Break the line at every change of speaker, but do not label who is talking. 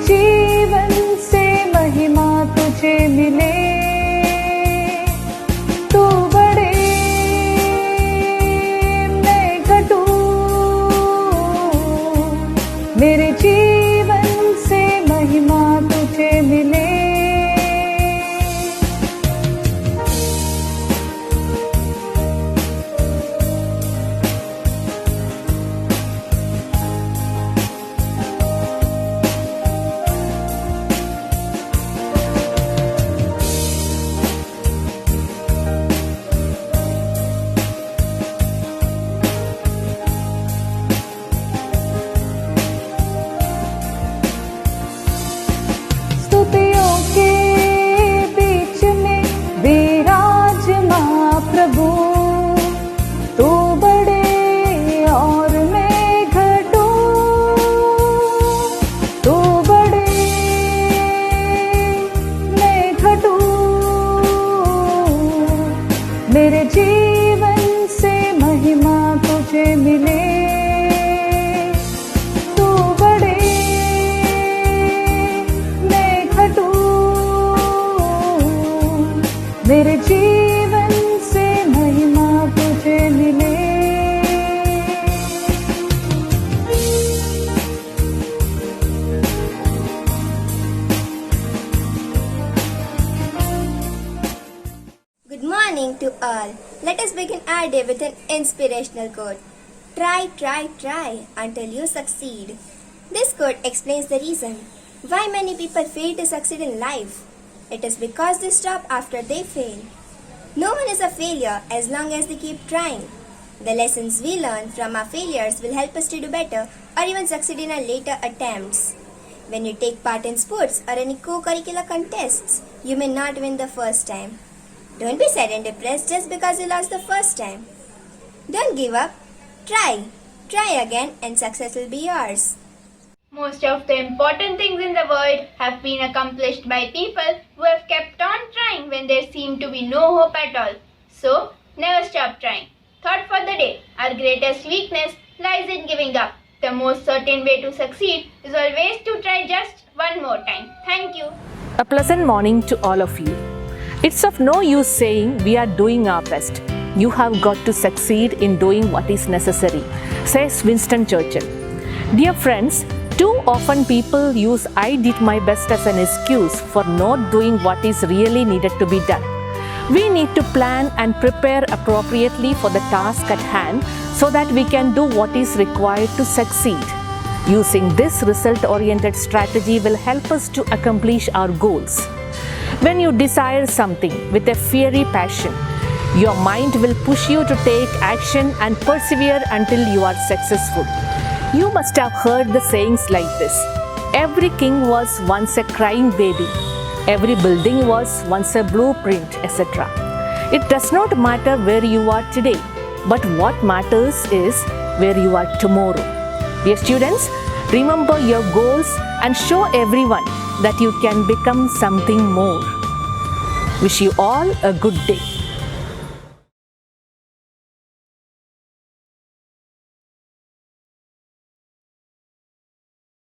जीवन से महिमा तुझे मिले, तू बढ़े मैं घटूं, मेरे जीवन से महिमा तुझे मिले। स्तुतियों के बीच में विराजमान प्रभु, तू बढ़े और मैं घटूं, तू बढ़े मैं घटूं, मेरे जीवन से महिमा तुझे मिले, तू बढ़े मैं घटूं, मेरे जीवन से महिमा तुझे मिले।
Good morning to all. Let us begin our day with an inspirational quote. Try, try, try until you succeed. This quote explains the reason why many people fail to succeed in life. It is because they stop after they fail. No one is a failure as long as they keep trying. The lessons we learn from our failures will help us to do better or even succeed in our later attempts. When you take part in sports or any co-curricular contests, you may not win the first time. Don't be sad and depressed just because you lost the first time. Don't give up. Try. Try again and success will be yours.
Most of the important things in the world have been accomplished by people who have kept on trying when there seemed to be no hope at all. So, never stop trying. Thought for the day. Our greatest weakness lies in giving up. The most certain way to succeed is always to try just one more time. Thank you.
A pleasant morning to all of you. It's of no use saying we are doing our best. You have got to succeed in doing what is necessary, says Winston Churchill. Dear friends, too often people use I did my best as an excuse for not doing what is really needed to be done. We need to plan and prepare appropriately for the task at hand so that we can do what is required to succeed. Using this result-oriented strategy will help us to accomplish our goals. When you desire something with a fiery passion, your mind will push you to take action and persevere until you are successful. You must have heard the sayings like this. Every king was once a crying baby. Every building was once a blueprint, etc. It does not matter where you are today, but what matters is where you are tomorrow. Dear students, remember your goals and show everyone that you can become something more. Wish you all a good day.